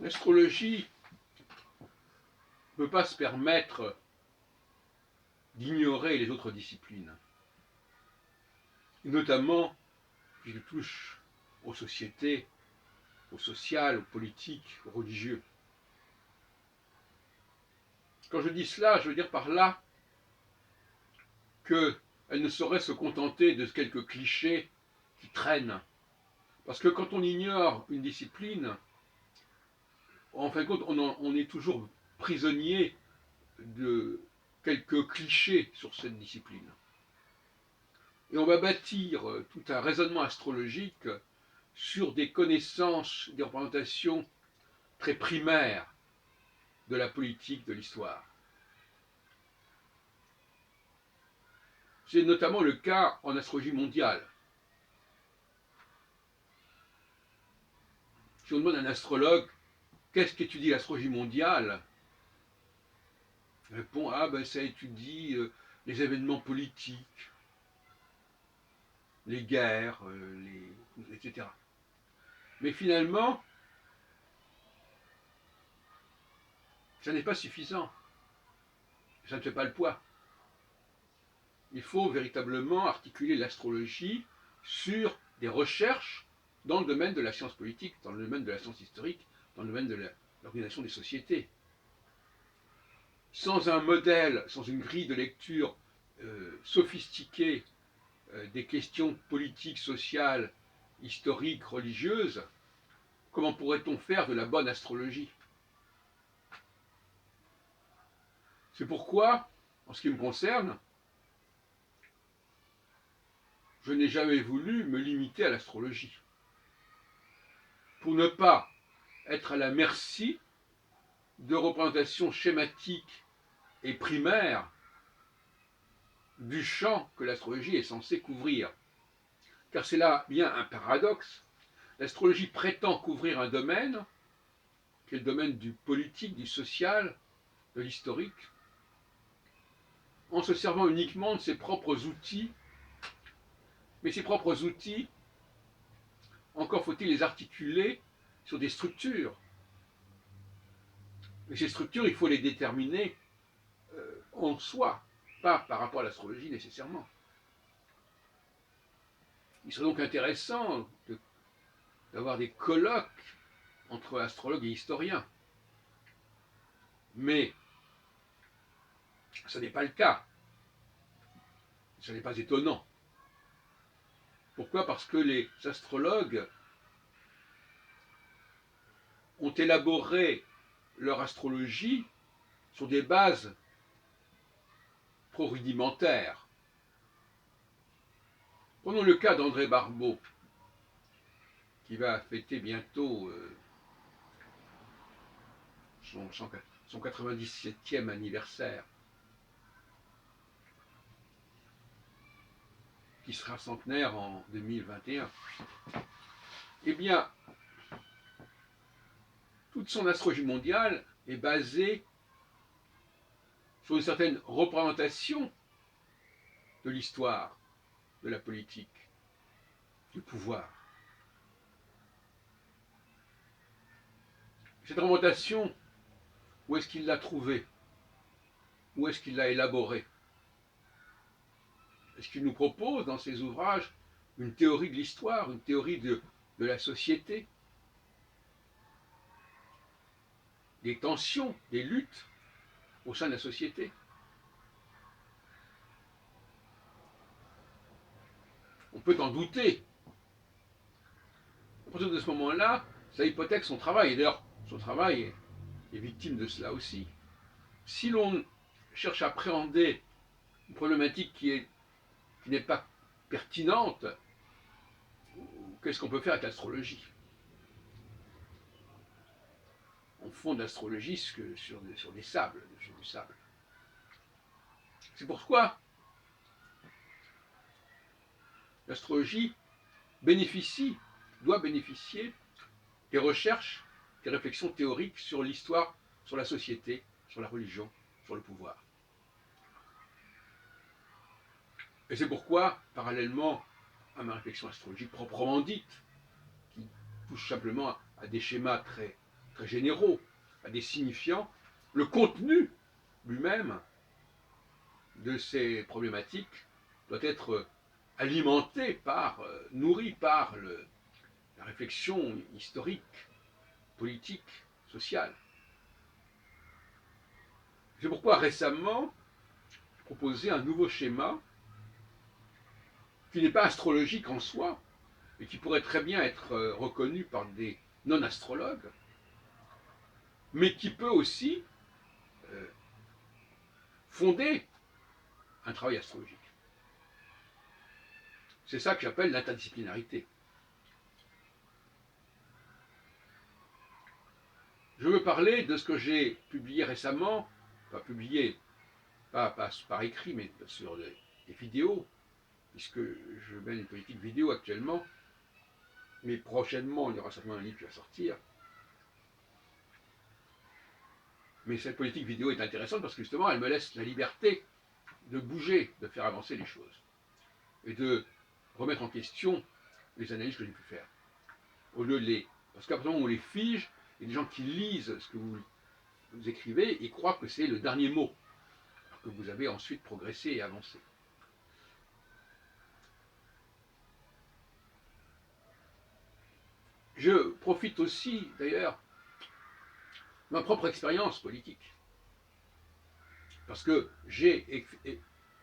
L'astrologie ne peut pas se permettre d'ignorer les autres disciplines, et notamment puisqu'il touche aux sociétés, au social, au politique, au religieux. Quand je dis cela, je veux dire par là qu'elle ne saurait se contenter de quelques clichés qui traînent. Parce que quand on ignore une discipline, en fin de compte, on est toujours prisonnier de quelques clichés sur cette discipline. Et on va bâtir tout un raisonnement astrologique sur des connaissances, des représentations très primaires de la politique, de l'histoire. C'est notamment le cas en astrologie mondiale. Si on demande à un astrologue qu'est-ce qu'étudie l'astrologie mondiale, il répond ça étudie les événements politiques, les guerres, etc. Mais finalement, ça n'est pas suffisant. Ça ne fait pas le poids. Il faut véritablement articuler l'astrologie sur des recherches dans le domaine de la science politique, dans le domaine de la science historique, dans le domaine de l'organisation des sociétés. Sans un modèle, sans une grille de lecture sophistiquée des questions politiques, sociales, historiques, religieuses, comment pourrait-on faire de la bonne astrologie? C'est pourquoi, en ce qui me concerne, je n'ai jamais voulu me limiter à l'astrologie, pour ne pas être à la merci de représentations schématiques et primaires du champ que l'astrologie est censée couvrir. Car c'est là bien un paradoxe. L'astrologie prétend couvrir un domaine, qui est le domaine du politique, du social, de l'historique, en se servant uniquement de ses propres outils. Mais ces propres outils, encore faut-il les articuler sur des structures. Et ces structures, il faut les déterminer en soi, pas par rapport à l'astrologie nécessairement. Il serait donc intéressant d'avoir des colloques entre astrologues et historiens. Mais ce n'est pas le cas. Ce n'est pas étonnant. Pourquoi? Parce que les astrologues ont élaboré leur astrologie sur des bases trop rudimentaires. Prenons le cas d'André Barbeau, qui va fêter bientôt son 97e anniversaire, qui sera centenaire en 2021. Eh bien, toute son astrologie mondiale est basée sur une certaine représentation de l'histoire, de la politique, du pouvoir. Cette représentation, où est-ce qu'il l'a trouvée? Où est-ce qu'il l'a élaborée? Est-ce qu'il nous propose dans ses ouvrages une théorie de l'histoire, une théorie de la société, des tensions, des luttes au sein de la société? On peut en douter. À partir de ce moment-là, ça hypothèque son travail. Et d'ailleurs, son travail est victime de cela aussi. Si l'on cherche à appréhender une problématique qui n'est pas pertinente, qu'est-ce qu'on peut faire avec l'astrologie? On fonde l'astrologie sur des sables, sur du sable. C'est pourquoi l'astrologie doit bénéficier des recherches, des réflexions théoriques sur l'histoire, sur la société, sur la religion, sur le pouvoir. Et c'est pourquoi, parallèlement à ma réflexion astrologique proprement dite, qui touche simplement à des schémas très très généraux, à des signifiants. Le contenu lui-même de ces problématiques doit être alimenté par, nourri par la réflexion historique, politique, sociale. C'est pourquoi récemment, j'ai proposé un nouveau schéma qui n'est pas astrologique en soi, et qui pourrait très bien être reconnu par des non-astrologues, mais qui peut aussi euh, fonder un travail astrologique. C'est ça que j'appelle l'interdisciplinarité. Je veux parler de ce que j'ai publié récemment, pas publié, pas par écrit, mais sur des vidéos, puisque je mène une politique vidéo actuellement, mais prochainement, il y aura certainement un livre qui va sortir. Mais cette politique vidéo est intéressante parce que justement, elle me laisse la liberté de bouger, de faire avancer les choses, et de remettre en question les analyses que j'ai pu faire. Au lieu de les... Parce qu'à partir du moment où on les fige, il y a des gens qui lisent ce que vous écrivez et croient que c'est le dernier mot, alors que vous avez ensuite progressé et avancé. Je profite aussi, d'ailleurs, de ma propre expérience politique. Parce que j'ai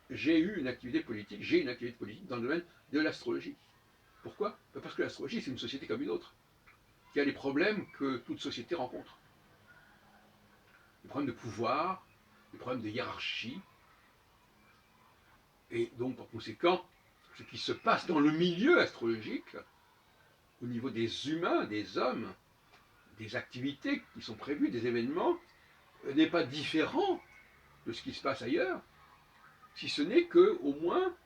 eu une activité politique, dans le domaine de l'astrologie. Pourquoi? Parce que l'astrologie, c'est une société comme une autre, qui a les problèmes que toute société rencontre. Les problèmes de pouvoir, les problèmes de hiérarchie. Et donc, par conséquent, ce qui se passe dans le milieu astrologique, au niveau des humains, des hommes, des activités qui sont prévues, des événements, n'est pas différent de ce qui se passe ailleurs, si ce n'est qu'au moins,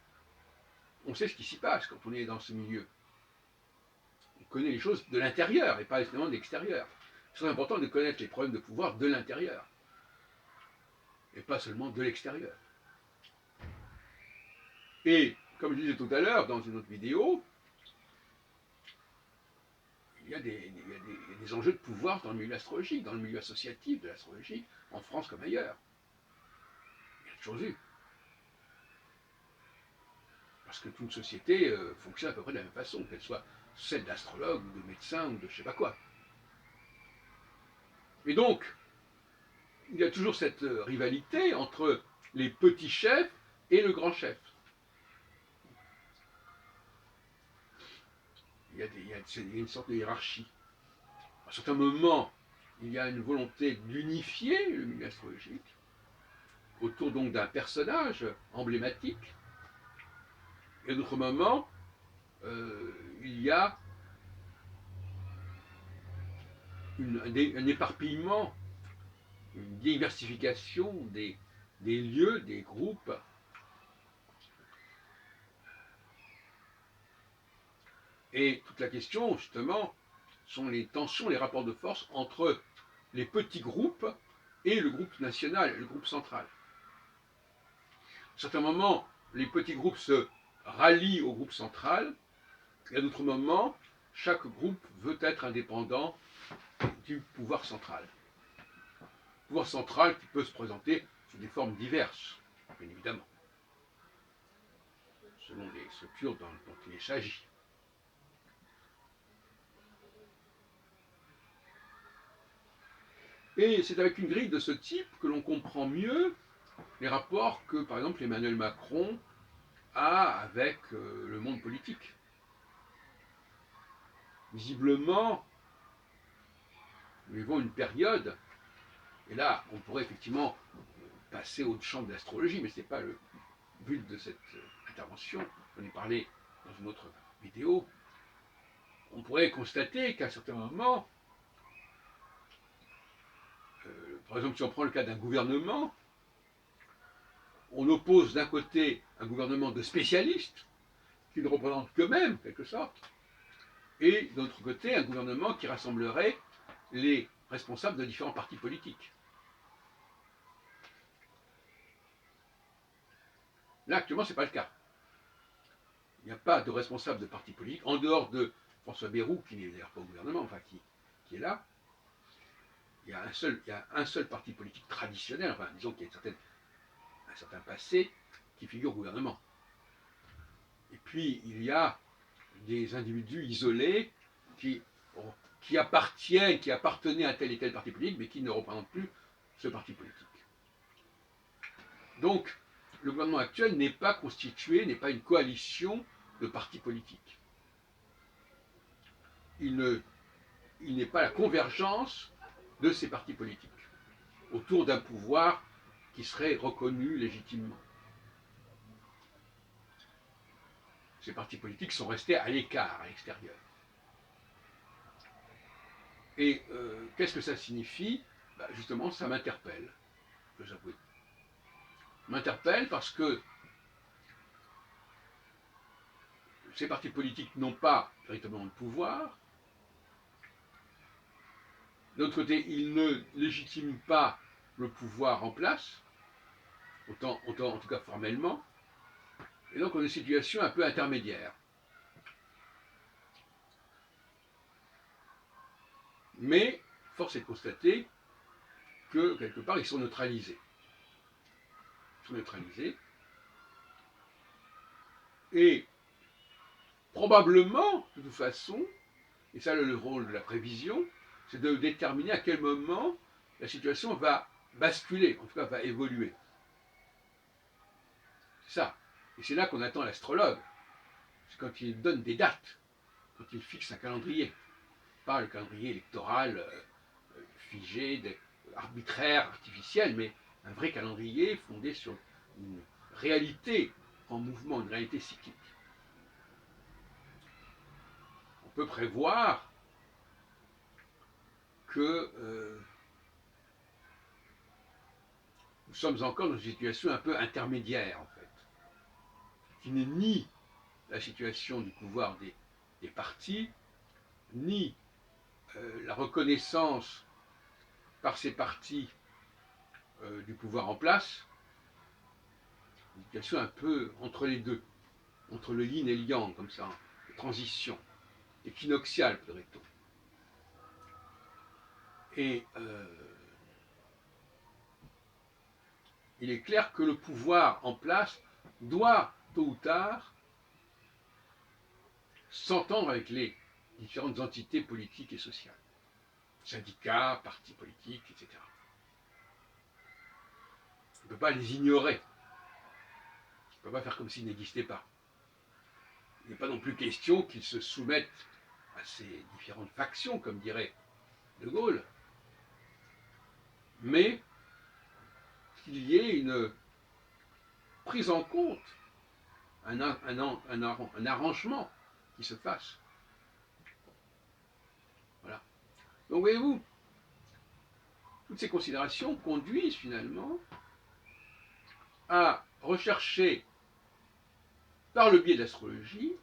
on sait ce qui s'y passe quand on est dans ce milieu. On connaît les choses de l'intérieur et pas nécessairement de l'extérieur. C'est très important de connaître les problèmes de pouvoir de l'intérieur et pas seulement de l'extérieur. Et, comme je disais tout à l'heure dans une autre vidéo, il y a des enjeux de pouvoir dans le milieu astrologique, dans le milieu associatif de l'astrologie, en France comme ailleurs. Il y a toujours eu. Parce que toute société fonctionne à peu près de la même façon, qu'elle soit celle d'astrologue ou de médecin ou de je sais pas quoi. Et donc, il y a toujours cette rivalité entre les petits chefs et le grand chef. Il y a une sorte de hiérarchie. À certains moments, il y a une volonté d'unifier le milieu astrologique autour donc d'un personnage emblématique. Et à d'autres moments, il y a un éparpillement, une diversification des lieux, des groupes. Et toute la question, justement, sont les tensions, les rapports de force entre les petits groupes et le groupe national, le groupe central. À certains moments, les petits groupes se rallient au groupe central, et à d'autres moments, chaque groupe veut être indépendant du pouvoir central. Le pouvoir central qui peut se présenter sous des formes diverses, bien évidemment, selon les structures dont il s'agit. Et c'est avec une grille de ce type que l'on comprend mieux les rapports que, par exemple, Emmanuel Macron a avec le monde politique. Visiblement, nous vivons une période, et là, on pourrait effectivement passer au champ de l'astrologie, mais ce n'est pas le but de cette intervention, j'en ai parlé dans une autre vidéo. On pourrait constater qu'à certains moments, par exemple, si on prend le cas d'un gouvernement, on oppose d'un côté un gouvernement de spécialistes, qui ne représentent qu'eux-mêmes, en quelque sorte, et de l'autre côté, un gouvernement qui rassemblerait les responsables de différents partis politiques. Là, actuellement, ce n'est pas le cas. Il n'y a pas de responsable de parti politique, en dehors de François Bayrou, qui n'est d'ailleurs pas au gouvernement, enfin qui est là. il y a un seul parti politique traditionnel, enfin disons qu'il y a un certain passé qui figure au gouvernement. Et puis il y a des individus isolés qui, qui appartenaient à tel et tel parti politique, mais qui ne représentent plus ce parti politique. Donc, le gouvernement actuel n'est pas constitué, n'est pas une coalition de partis politiques. Il n'est pas la convergence de ces partis politiques autour d'un pouvoir qui serait reconnu légitimement. Ces partis politiques sont restés à l'écart, à l'extérieur. Et qu'est-ce que ça signifie? Justement, ça m'interpelle, je j'avoue. M'interpelle parce que ces partis politiques n'ont pas véritablement de pouvoir. D'autre côté, ils ne légitiment pas le pouvoir en place, autant en tout cas formellement. Et donc on a une situation un peu intermédiaire. Mais force est de constater que quelque part ils sont neutralisés. Ils sont neutralisés. Et probablement, de toute façon, et ça le rôle de la prévision, c'est de déterminer à quel moment la situation va basculer, en tout cas va évoluer. C'est ça. Et c'est là qu'on attend l'astrologue. C'est quand il donne des dates, quand il fixe un calendrier. Pas le calendrier électoral figé, arbitraire, artificiel, mais un vrai calendrier fondé sur une réalité en mouvement, une réalité cyclique. On peut prévoir que nous sommes encore dans une situation un peu intermédiaire, en fait, qui n'est ni la situation du pouvoir des partis, ni la reconnaissance par ces partis du pouvoir en place, une situation un peu entre les deux, entre le yin et le yang, comme ça, de transition, équinoxiale, peut-être. Et il est clair que le pouvoir en place doit, tôt ou tard, s'entendre avec les différentes entités politiques et sociales, syndicats, partis politiques, etc. On ne peut pas les ignorer. On ne peut pas faire comme s'ils n'existaient pas. Il n'est pas non plus question qu'ils se soumettent à ces différentes factions, comme dirait De Gaulle, mais qu'il y ait une prise en compte, un arrangement qui se fasse. Voilà. Donc voyez-vous, toutes ces considérations conduisent finalement à rechercher, par le biais de l'astrologie,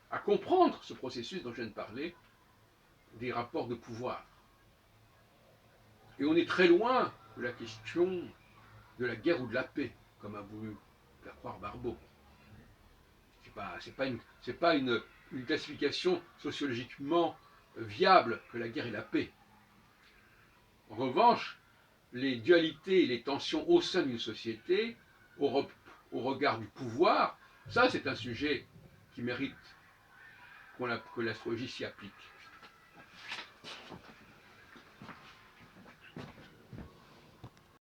à comprendre ce processus dont je viens de parler, des rapports de pouvoir. Et on est très loin de la question de la guerre ou de la paix, comme a voulu faire croire Barbeau. C'est pas une classification sociologiquement viable que la guerre et la paix. En revanche, les dualités et les tensions au sein d'une société, au regard du pouvoir, ça c'est un sujet qui mérite que l'astrologie s'y applique.